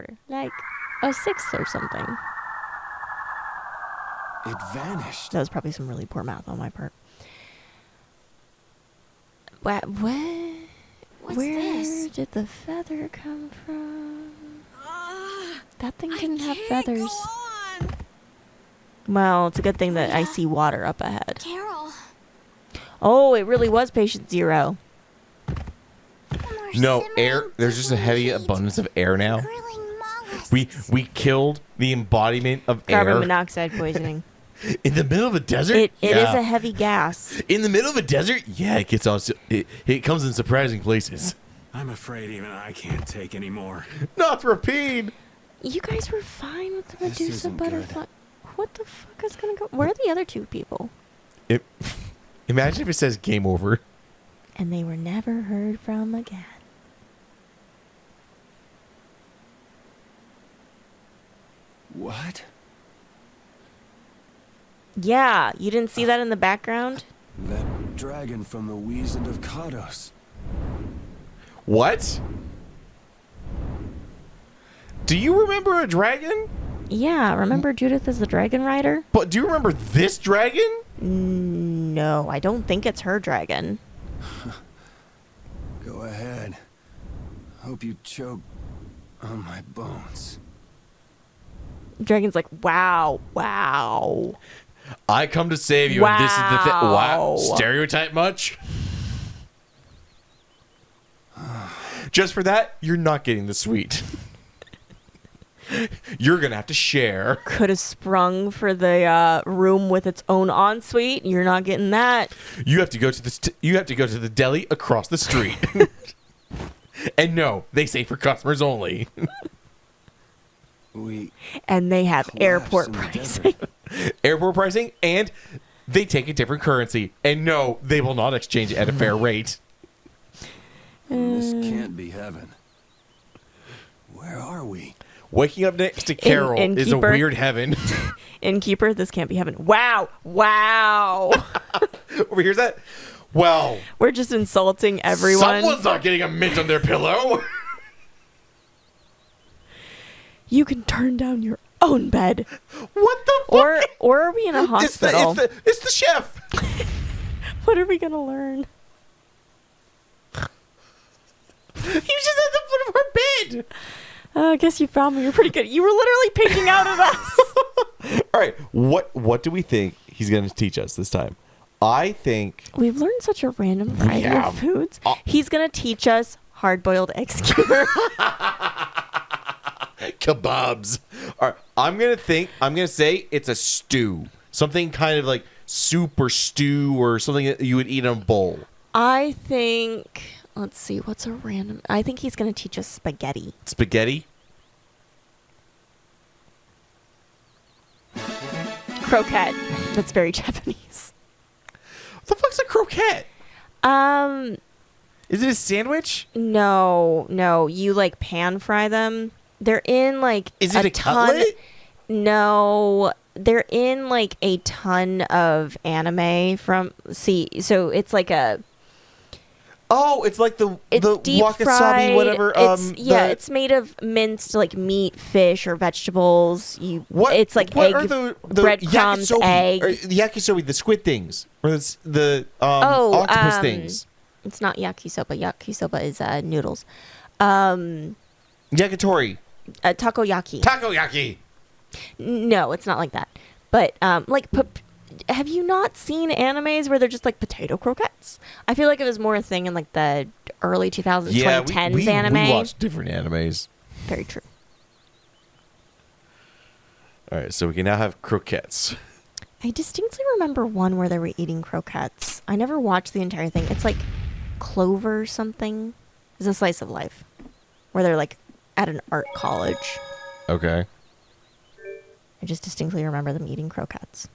quarter. Like a sixth or something. It vanished. That was probably some really poor math on my part. What? What's Where this? did the feather come from? That thing didn't have feathers. Go on. Well, it's a good thing that I see water up ahead. Carol. Oh, it really was patient zero. No, air. There's just a heavy abundance of air now. We killed the embodiment of Carbon air. monoxide poisoning. In the middle of a desert? It is Yeah. a heavy gas. In the middle of a desert? Yeah, it gets on. It comes in surprising places. I'm afraid even I can't take any more. Not repeat. You guys were fine with the This Medusa isn't good. butterfly. What the fuck is gonna go? Where are the other two people? Imagine if it says game over. And they were never heard from again. What? Yeah, you didn't see that in the background? That dragon from the Wizened of Kados. What? Do you remember a dragon? Yeah, remember Judith as the dragon rider? But do you remember this dragon? No, I don't think it's her dragon. Go ahead. Hope you choke on my bones. Dragon's like, wow. I come to save you, and this is the thing. Wow. Wow. Stereotype much? Just for that, you're not getting the sweet. You're going to have to share. Could have sprung for the room with its own ensuite. You're not getting that. You have to go to the deli across the street. And no, they say for customers only. And they have collapsed airport in the pricing. Airport pricing, and they take a different currency. And no, they will not exchange it at a fair rate. This can't be heaven. Where are we? Waking up next to Carol is a Innkeeper. weird heaven. Innkeeper, this can't be heaven. Wow. Over here's that. Well, We're just insulting everyone. someone's not getting a mint on their pillow. You can turn down your own bed. What the fuck? Or are we in a hospital? It's the chef. What are we going to learn? He was just at the foot of her bed. I guess you found me. You're pretty good. You were literally peeking out at us. All right, what do we think he's going to teach us this time? I think We've learned such a random variety Yeah. of foods. He's going to teach us hard-boiled egg skewer. kebabs. All right, I'm going to say it's a stew. Something kind of like soup or stew or something that you would eat in a bowl. I think, let's see, what's a random... I think he's going to teach us spaghetti. Spaghetti? Croquette. That's very Japanese. What the fuck's a croquette? Is it a sandwich? No. You like pan fry them. They're in like Is it a ton. cutlet? No, they're in like a ton of anime from. See, so it's like a. Oh, it's like It's the deep wasabi, fried. whatever. It's made of minced like meat, fish, or vegetables. It's like what egg, are the breadcrumbs, yakisobe, egg. or the yakisobe, the squid things, or the octopus things. It's not yakisoba. Yakisoba is noodles. Yakitori, Takoyaki. takoyaki. No, it's not like that. But have you not seen animes where they're just like potato croquettes? I feel like it was more a thing in like the early 2000s, 2010s anime. We watched different animes. Very true. All right, so we can now have croquettes. I distinctly remember one where they were eating croquettes. I never watched the entire thing. It's like Clover something. It's a slice of life where they're like at an art college. Okay. I just distinctly remember them eating croquettes.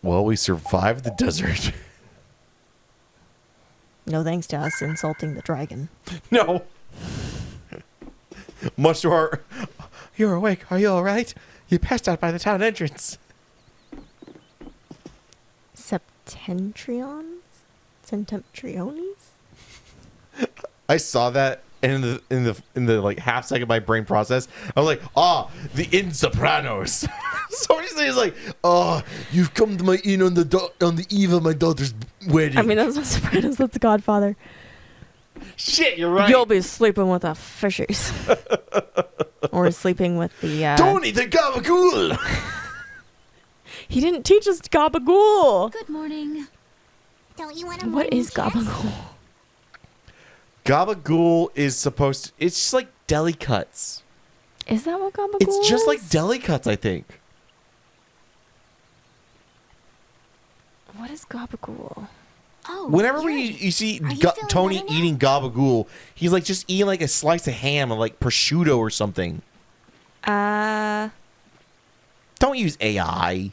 Well, we survived the desert. No thanks to us insulting the dragon. No. Much to our... You're awake. Are you all right? You passed out by the town entrance. Septentrions? Septentriones? I saw that And in the like half second my brain process, I was like, the In Sopranos. Somebody says like, you've come to my inn on the eve of my daughter's wedding. I mean, that's not Sopranos. That's Godfather. Shit, you're right. You'll be sleeping with the fishies. Or sleeping with the... Tony the Gabagool! He didn't teach us Gabagool. Good morning. Don't you want a What morning is kiss? Gabagool? Gabagool is supposed to... It's just like deli cuts. Is that what Gabagool It's just is? like deli cuts, I think. What is Gabagool? Oh, Whenever you're- you see Are you feeling Tony better now? eating Gabagool, he's like just eating like a slice of ham or like prosciutto or something. Don't use AI.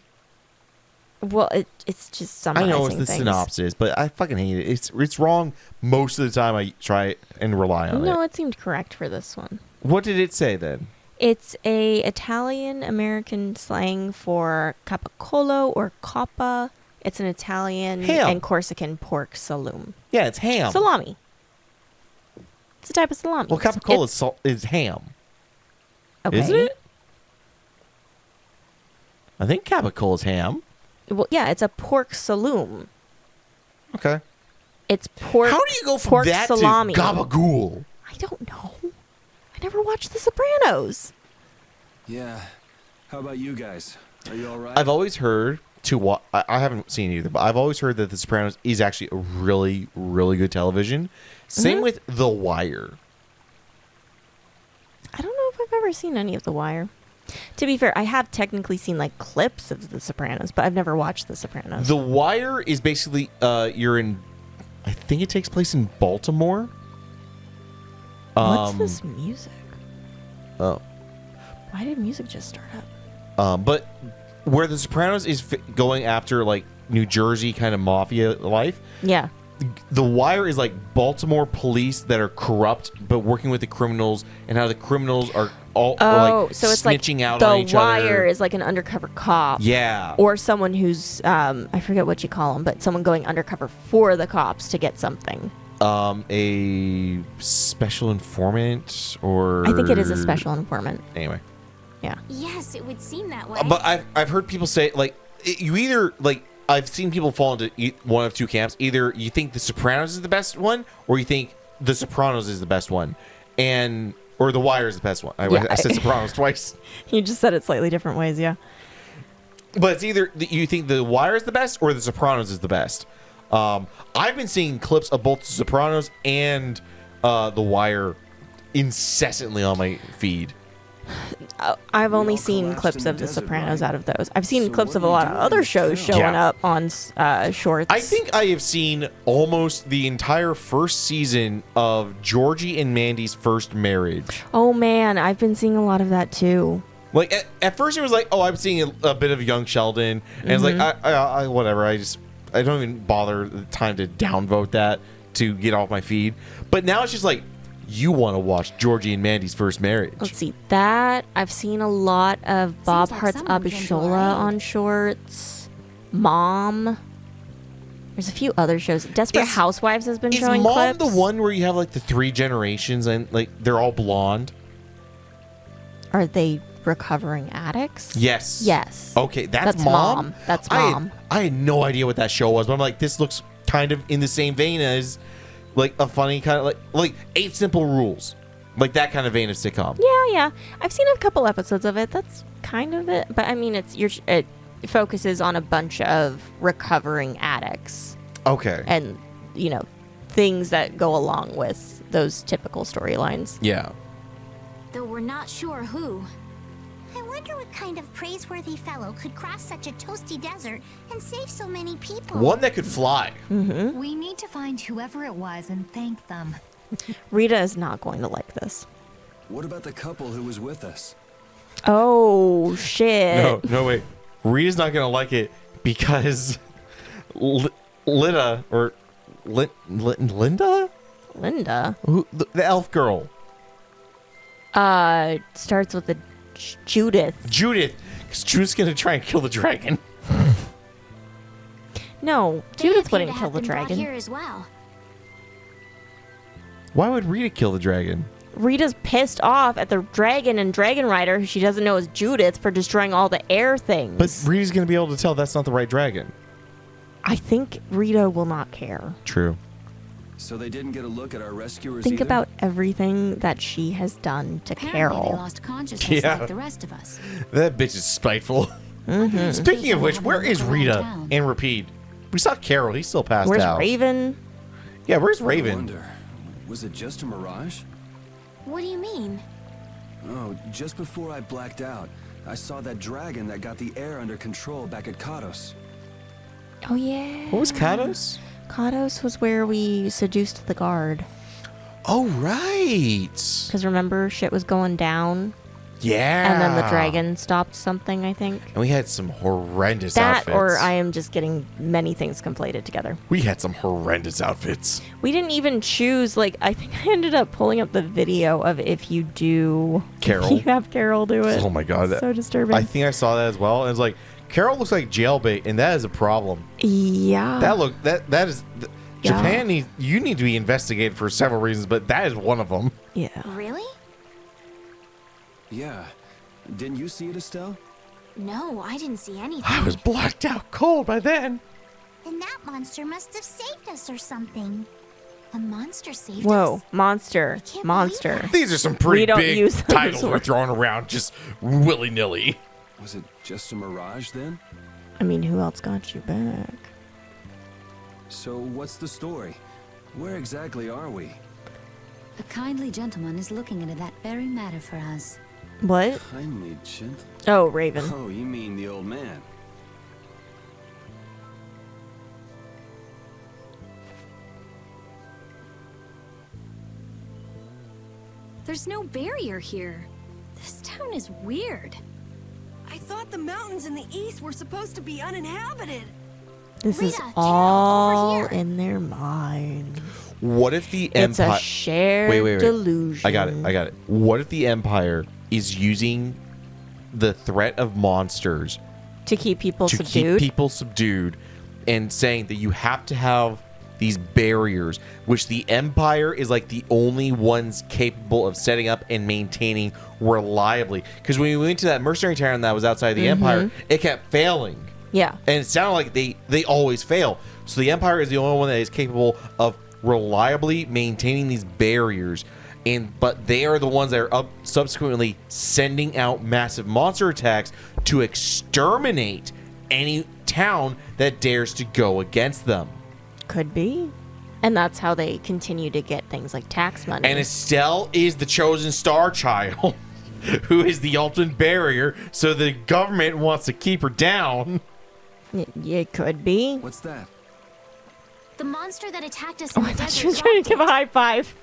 Well, it's just I summarizing know it's the things. synopsis, but I fucking hate it. It's wrong most of the time. I try and rely on No, it. it seemed correct for this one. What did it say then? It's a Italian-American slang for capicolo or coppa. It's an Italian Ham. and Corsican pork saloon. Yeah, it's ham. Salami. It's a type of salami. Well, capicola is ham, Okay. isn't it? I think capicola is ham. Well, yeah, it's a pork saloon. Okay. It's pork. How do you go from pork that salami. to gabagool? I don't know. I never watched The Sopranos. Yeah. How about you guys? Are you all right? I've always heard I haven't seen it either, but I've always heard that The Sopranos is actually a really, really good television. Same Mhm. with The Wire. I don't know if I've ever seen any of The Wire. To be fair, I have technically seen like clips of The Sopranos, but I've never watched The Sopranos. The Wire is basically I think it takes place in Baltimore. What's this music? Oh. Why did music just start up? But where The Sopranos is going after like New Jersey kind of mafia life, Yeah. The Wire is like Baltimore police that are corrupt but working with the criminals, and how the criminals are all like so it's like snitching out The on each Wire other. is like an undercover cop. Yeah. Or someone who's I forget what you call them, but someone going undercover for the cops to get something. A special informant, or I think it is a special informant. Anyway, Yeah. Yes, it would seem that way. but I've heard people say like you either like I've seen people fall into one of two camps. Either you think The Sopranos is the best one, or you think The Sopranos is the best one, or The Wire is the best one. I said Sopranos twice. You just said it slightly different ways, yeah. But it's either you think The Wire is the best or The Sopranos is the best. I've been seeing clips of both The Sopranos and The Wire incessantly on my feed. I've only all seen collapsed clips in the of The desert, Sopranos right? out of those. I've seen So clips what of do a you lot do of in other this shows town? showing Yeah. up on shorts. I think I have seen almost the entire first season of Georgie and Mandy's First Marriage. Oh man, I've been seeing a lot of that too. Like at first it was like, oh, I'm seeing a bit of young Sheldon, and it's like, I whatever. I don't even bother the time to downvote that to get off my feed. But now it's just like, you want to watch Georgie and Mandy's First Marriage. Let's see that. I've seen a lot of Bob like Hart's someone came to our Abishola aid. on shorts. Mom. There's a few other shows. Desperate Is- Housewives has been Is showing Mom clips. the one where you have like the three generations and like they're all blonde? Are they recovering addicts? Yes. Yes. Okay, that's That's Mom. Mom. That's I had- Mom. I had no idea what that show was, but I'm like, this looks kind of in the same vein as like a funny kind of like 8 Simple Rules, like that kind of vein of sitcom. Yeah. I've seen a couple episodes of it. That's kind of it. But I mean, it focuses on a bunch of recovering addicts Okay. and, things that go along with those typical storylines. Yeah. Though we're not sure who. I wonder what kind of praiseworthy fellow could cross such a toasty desert and save so many people. One that could fly. We need to find whoever it was and thank them. Rita is not going to like this. What about the couple who was with us? Oh, shit. No, wait. Rita's not gonna like it because Linda or Linda, Linda who the elf girl, starts with a Judith. Judith, because Judith's gonna try and kill the dragon. No, They Judith appear wouldn't to kill have the been brought dragon. here as well. Why would Rita kill the dragon? Rita's pissed off at the dragon and Dragon Rider, who she doesn't know is Judith, for destroying all the air things. But Rita's going to be able to tell that's not the right dragon. I think Rita will not care. True. So they didn't get a look at our rescuers Think either? about everything that she has done to Apparently they Carol. lost consciousness Yeah. like the rest of us. That bitch is spiteful. Speaking of which, where is Rita and Rapide? We saw Carol. He's still passed Where's out. Raven? Yeah, where's I Raven? wonder, was it just a mirage? What do you mean? Oh, just before I blacked out, I saw that dragon that got the air under control back at Kados. Oh, yeah. What was Kados? Kados was where we seduced the guard. Oh, right. Because remember, shit was going down. Yeah. And then the dragon stopped something, I think. And we had some horrendous That, outfits. or I am just getting many things conflated together. We had some horrendous outfits. We didn't even choose, like, I think I ended up pulling up the video of if you do... Carol? You have Carol do it. Oh my god. So disturbing. I think I saw that as well. And it's like, Carol looks like jailbait, and that is a problem. Yeah. That is... Yeah. Japan you need to be investigated for several reasons, but that is one of them. Yeah. Really? Yeah. Didn't you see it, Estelle? No, I didn't see anything. I was blacked out cold by then. Then that monster must have saved us or something. A monster saved Whoa. us? Monster. can't Monster. believe These are some pretty We don't big use those titles we're words. throwing around just willy-nilly. Was it just a mirage then? I mean, who else got you back? So what's the story? Where exactly are we? A kindly gentleman is looking into that very matter for us. What? Kindly gentle. Oh, Raven. Oh, you mean the old man? There's no barrier here. This town is weird. I thought the mountains in the east were supposed to be uninhabited. This is Rita, check out all over here. in their mind. What if the It's a Empire... shared Wait. delusion. I got it. What if the Empire is using the threat of monsters To keep people to subdued. keep people subdued and saying that you have to have these barriers, which the Empire is like the only ones capable of setting up and maintaining reliably? Because when we went to that mercenary town that was outside the Empire, it kept failing. Yeah. And it sounded like they always fail. So the Empire is the only one that is capable of reliably maintaining these barriers. But they are the ones that are subsequently sending out massive monster attacks to exterminate any town that dares to go against them. Could be. And that's how they continue to get things like tax money. And Estelle is the chosen star child, who is the ultimate barrier, so the government wants to keep her down. It could be. What's that? The monster that attacked us Oh, in I the thought desert. she was trying to give a high five.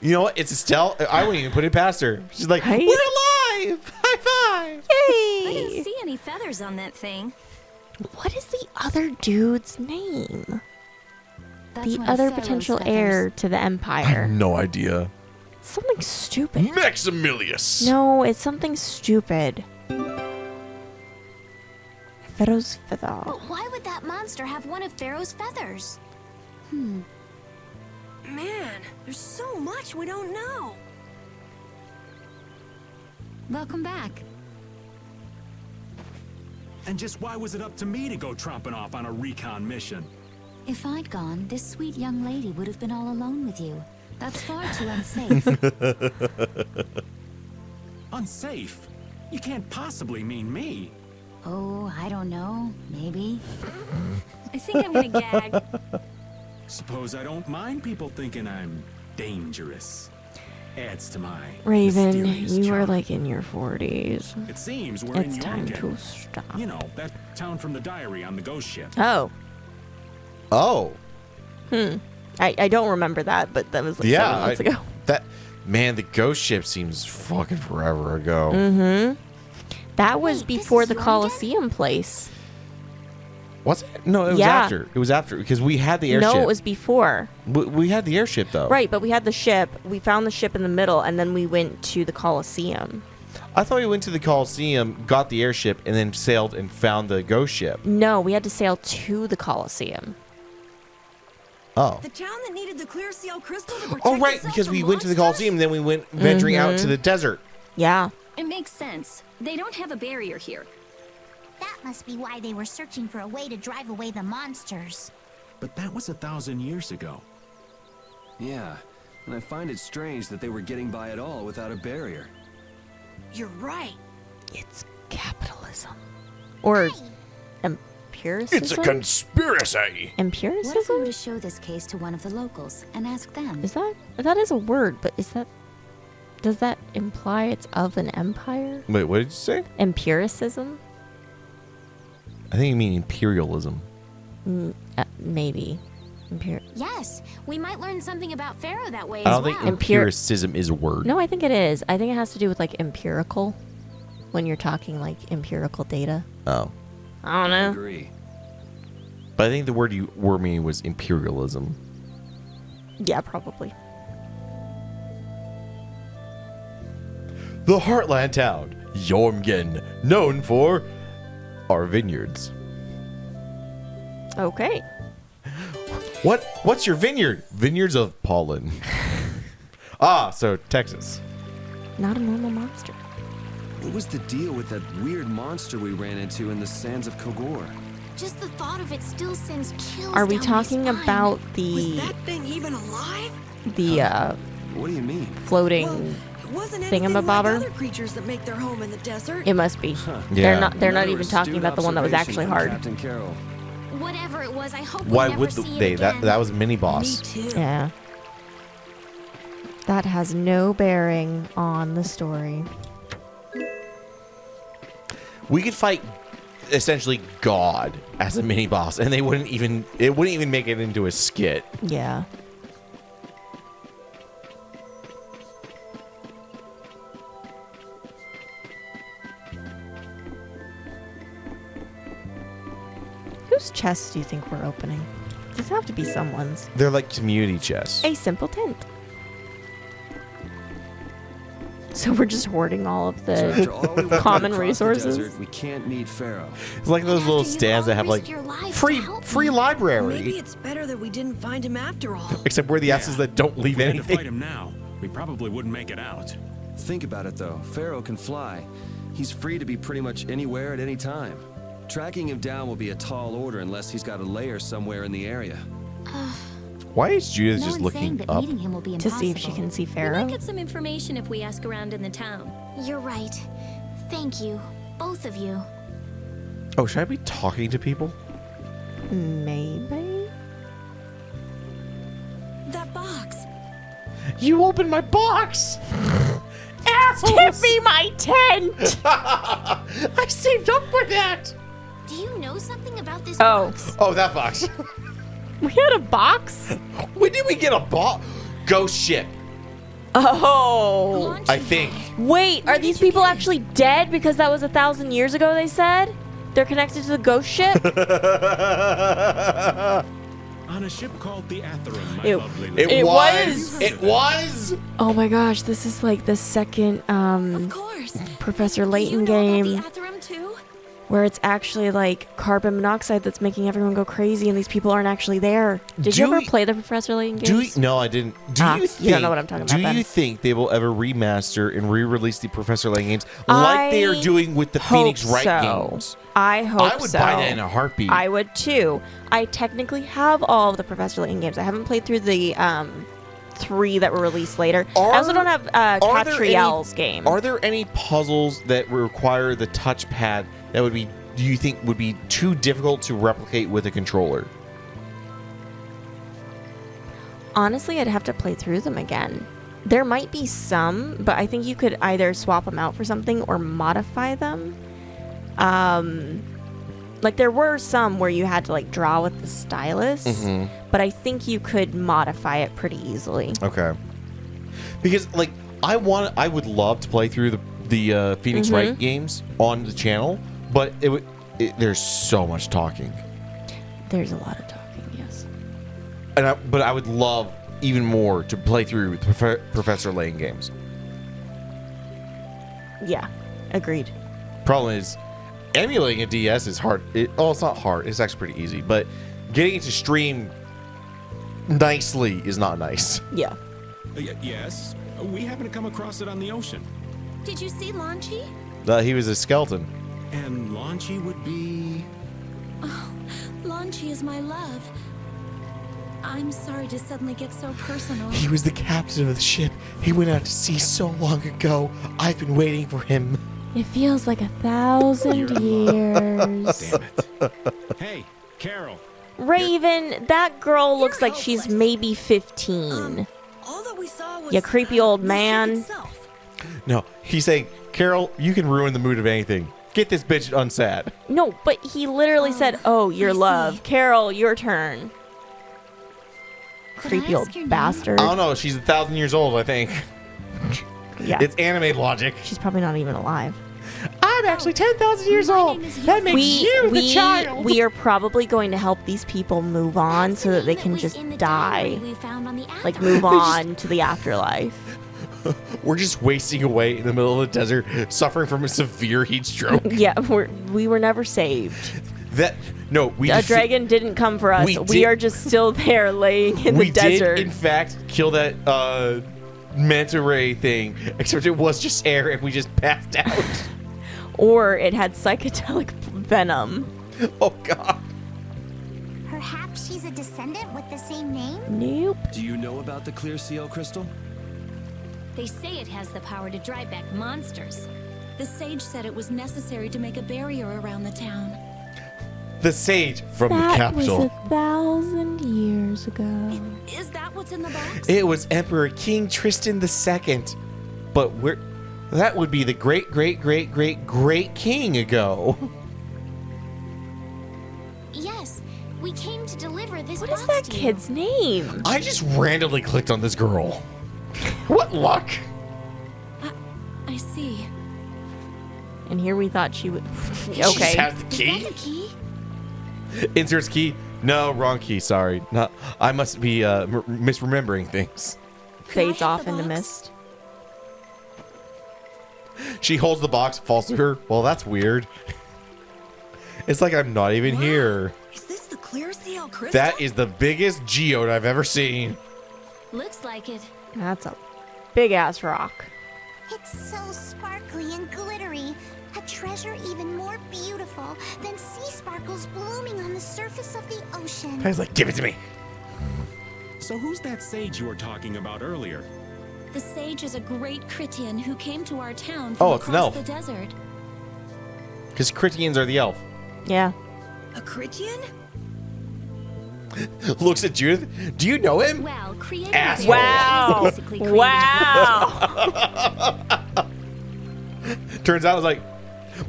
You know what? It's Estelle. I wouldn't even put it past her. She's like, Right? we're alive! High five! I Yay! didn't see any feathers on that thing. What is the other dude's name? That's The one of other Pharaoh's potential feathers. heir to the I have Empire. no idea. Something stupid. Maximilius. No, it's something stupid. Pharaoh's feather. But why would that monster have one of Pharaoh's feathers? Man, there's so much we don't know. Welcome back. And just why was it up to me to go tromping off on a recon mission? If I'd gone, this sweet young lady would have been all alone with you. That's far too unsafe. Unsafe? You can't possibly mean me. Oh, I don't know. Maybe. I think I'm gonna gag. Suppose I don't mind people thinking I'm dangerous. Adds to my Raven, mysterious you are charm. like in your 40s. It seems we're It's in time Yorgen. to stop. You know, that town from the diary on the ghost ship. Oh. Oh. I don't remember that, but that was like Yeah. 7 months ago. Man, the ghost ship seems fucking forever ago. That was Wait, this before is the Yorgen? Coliseum place. Was it? No, it was Yeah. after. It was after because we had the airship. No, it was before. We had the airship though. Right, but we had the ship. We found the ship in the middle, and then we went to the Coliseum. I thought we went to the Coliseum, got the airship, and then sailed and found the ghost ship. No, we had to sail to the Coliseum. Oh. The town that needed the clear seal crystal to protect Oh, right, itself because from we went to the monsters? Coliseum, and then we went venturing out to the desert. Yeah. It makes sense. They don't have a barrier here. That must be why they were searching for a way to drive away the monsters. But that was 1,000 years ago. Yeah, and I find it strange that they were getting by at all without a barrier. You're right. It's capitalism. Or empiricism? It's a conspiracy. What if we were Empiricism? to show this case to one of the locals and ask them? That is a word, but does that imply it's of an empire? Wait, what did you say? Empiricism? I think you mean imperialism. Maybe. Yes, we might learn something about Pharaoh that way I as don't well. think empiricism is a word. No, I think it is. I think it has to do with like empirical. When you're talking like empirical data. Oh. I don't I know. agree. But I think the word you were meaning was imperialism. Yeah, probably. The Heartland town, Jormgen, known for our vineyards. Okay. What's your vineyard? Vineyards of pollen. So Texas. Not a normal monster. What was the deal with that weird monster we ran into in the sands of Kogor? Just the thought of it still sends chills Are we down my talking spine. about Was the that thing even alive? What do you mean? floating? Well, it wasn't anything Thingamabobber? like other creatures that make their home in the desert. It must be. Yeah. They're not Another even talking astute about the one that was observation actually from hard. Captain Carroll. Whatever it was, I hope Why we never would see they? it again. That was mini Me boss. too. Yeah. That has no bearing on the story. We could fight essentially God as a mini boss, and it wouldn't even make it into a skit. Yeah. Whose chests do you think we're opening? Does have to be someone's. They're like community chests. A simple tent. So we're just hoarding all of So after all we the went common across the resources. desert, we can't meet Pharaoh. It's like those After little you've stands that all have like risked your life to free help free me. library. Maybe it's better that we didn't find him after all. Except we're the asses that don't leave If we had to fight anything. him now, we probably wouldn't make it out. Think about it though. Pharaoh can fly. He's free to be pretty much anywhere at any time. Tracking him down will be a tall order unless he's got a lair somewhere in the area. Why is Judith No just one's saying looking that up? meeting him will be To impossible. see if she can see We might Pharaoh. get some information if we ask around in the town. You're right. Thank you, both of you. Oh, should I be talking to people? Maybe. That box. You opened my box! Assholes! Give me my tent! I saved up for that! Do you know something about this Oh. box? Oh, that box. We had a box? When did we get a box? Ghost ship, Oh. Launching I think. Wait, are these people actually dead because that was 1,000 years ago, they said? They're connected to the ghost ship? On a ship called the Atherin, my It- lovely It, It was. was. It was. Oh my gosh, this is like the second Of course. Professor You Layton know game about the Atherim too? where it's actually like carbon monoxide that's making everyone go crazy and these people aren't actually there. Did Do you ever we- play the Professor Layton Do games? you, no, I didn't. Do Ah, you you think? don't know what I'm talking about Do then. you think they will ever remaster and re-release the Professor Layton games like they are I doing with the hope Phoenix Wright so. games? I hope I would so. buy that in a heartbeat. I would too. I technically have all of the Professor Layton games. I haven't played through the 3 that were released later. I also don't have are there Catriel's game. Are there any puzzles that require the touchpad that would be? Do you think would be too difficult to replicate with a controller? Honestly, I'd have to play through them again. There might be some, but I think you could either swap them out for something or modify them. Like there were some where you had to like draw with the stylus, but I think you could modify it pretty easily. Okay. Because like I would love to play through the Phoenix Wright games on the channel, but there's so much talking, There's a lot of talking, yes. but I would love even more to play through Professor Layton games. Yeah, agreed. Problem is, emulating a DS is hard. It's not hard. It's actually pretty easy, but getting it to stream nicely is not nice. Yeah. Yes, we happened to come across it on the ocean. Did you see Launchy? He was a skeleton. And Launchy would be... Launchy is my love. I'm sorry to suddenly get so personal. He was the captain of the ship. He went out to sea so long ago. I've been waiting for him. It feels like 1,000 years. Damn it. Hey, Carol. Raven, that girl looks like she's hopeless. maybe 15. All that we saw was You creepy old the ship man. itself. No, he's saying, Carol, you can ruin the mood of anything. Get this bitch unsad. No, but he literally said, "Oh, your I see. love. Carol, your turn." Could I Creepy ask old your name? bastard. I don't know. She's 1,000 years old, I think. Yeah. It's anime logic. She's probably not even alive. I'm actually 10,000 years old. That makes you the child. We are probably going to help these people move on so that they can just die. We found on the Like move on to the afterlife. We're just wasting away in the middle of the desert, suffering from a severe heat stroke. Yeah, we were never saved. We A dragon didn't come for us. we We did- are just still there laying in we the desert. did, in fact, kill that manta ray thing, except it was just air and we just passed out. Or it had psychedelic venom. Oh, God. Perhaps she's a descendant with the same name? Nope. Do you know about the clear seal crystal? They say it has the power to drive back monsters. The sage said it was necessary to make a barrier around the town. The sage from the That was capital. 1,000 years ago. Is that what's in the box? It was Emperor King Tristan II. But that would be the great, great, great, great, great king ago. Yes, we came to deliver this What is box that to you. kid's name? I just randomly clicked on this girl. What luck. I see. And here we thought she would. She just Okay. has the Is key. that the key? Inserts key. No, wrong key. Sorry. No, I must be misremembering things. Fades I have off the in the box? mist. She holds the box, falls to her. Well, that's weird. It's like I'm not even here. Is this the clear seal crystal? That is the biggest geode I've ever seen. Looks like it. That's a big ass rock. It's so sparkly and glittery. A treasure even more beautiful than sea sparkles blooming on the surface of the ocean. I was like, give it to me. So who's that sage you were talking about earlier? The sage is a great Critian who came to our town from Oh, it's an across elf. the desert. Because Critians are the elf. Yeah. A Critian? Looks at Judith. Do you know him? Well, creating Asshole. a barrier Wow. is basically creating Wow. Turns out I was like,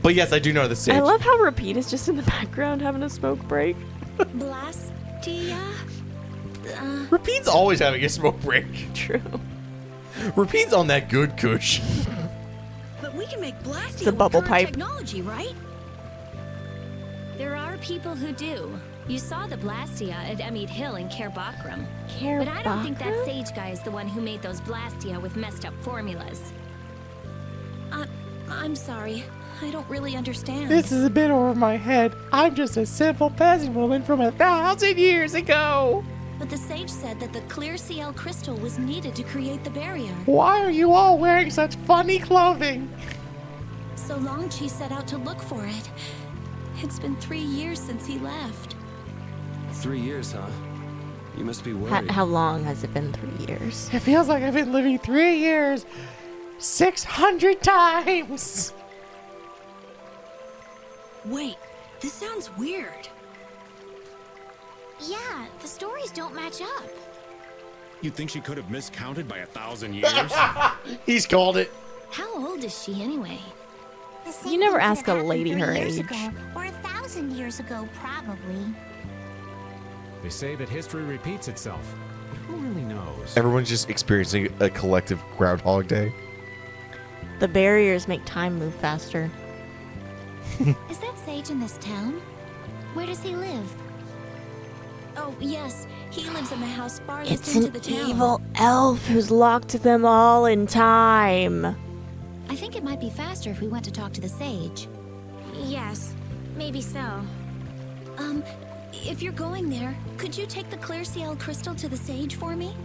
but yes, I do know the sage. I love how Repeat is just in the background having a smoke break. Blastia? Repeat's always having a smoke break. True. Repeat's on that good kush. But we can make Blastia It's a with bubble current pipe. technology, right? There are people who do. You saw the Blastia at Emmead Hill in Kerbakram. But I don't think that sage guy is the one who made those Blastia with messed up formulas. I'm sorry. I don't really understand. This is a bit over my head. I'm just a simple peasant woman from 1,000 years ago. But the sage said that the clear CL crystal was needed to create the barrier. Why are you all wearing such funny clothing? So Longchi set out to look for it. It's been 3 years since he left. 3 years, huh? You must be worried. How long has it been? 3 years. It feels like I've been living 3 years 600 times. Wait, this sounds weird. Yeah, the stories don't match up. You think she could have miscounted by 1,000 years? He's called it. How old is she anyway? The same You never thing could ask have a lady happened her 3 years age. ago, or 1,000 years ago, probably. They say that history repeats itself. Who really knows? Everyone's just experiencing a collective Groundhog Day. The barriers make time move faster. Is that sage in this town? Where does he live? Oh, yes. He lives in the house farthest It's into an the town. evil elf who's locked them all in time. I think it might be faster if we went to talk to the sage. Yes, maybe so. If you're going there, could you take the clear ciel crystal to the sage for me?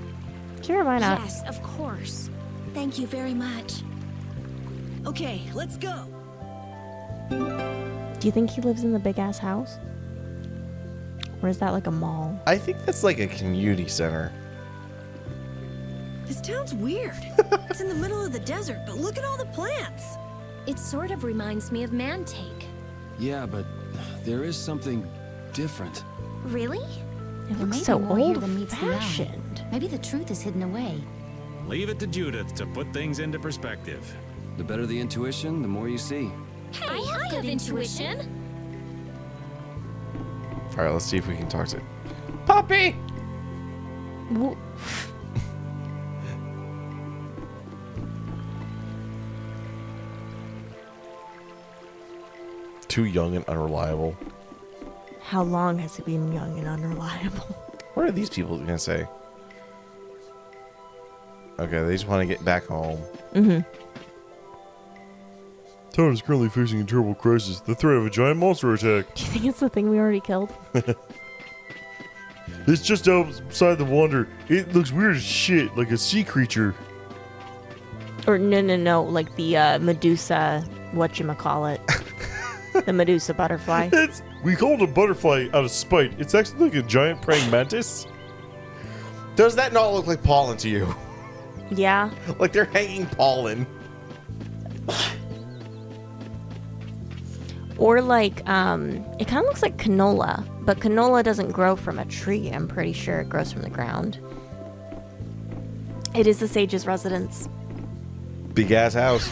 Sure, why not? Yes, of course. Thank you very much. Okay, let's go. Do you think he lives in the big ass house? Or is that like a mall? I think that's like a community center. This town's weird. It's in the middle of the desert, but look at all the plants. It sort of reminds me of Mantake. Yeah, but there is something different. Really? It There may looks be so more here old than meets the eye. fashioned. Maybe the truth is hidden away. Leave it to Judith to put things into perspective. The better the intuition, the more you see. Hey, I have intuition. All right, let's see if we can talk to Puppy. Wo- Too young and unreliable. How long has he been young and unreliable? What are these people gonna say? Okay, they just want to get back home. Mm-hmm. Town is currently facing a terrible crisis. The threat of a giant monster attack. Do you think it's the thing we already killed? It's just outside the water. It looks weird as shit, like a sea creature. Or no, like the Medusa, whatchamacallit. The Medusa butterfly. We call it a butterfly out of spite. It's actually like a giant praying mantis. Does that not look like pollen to you? Yeah. Like they're hanging pollen. Or like, it kind of looks like canola, but canola doesn't grow from a tree. I'm pretty sure it grows from the ground. It is the sage's residence. Big ass house.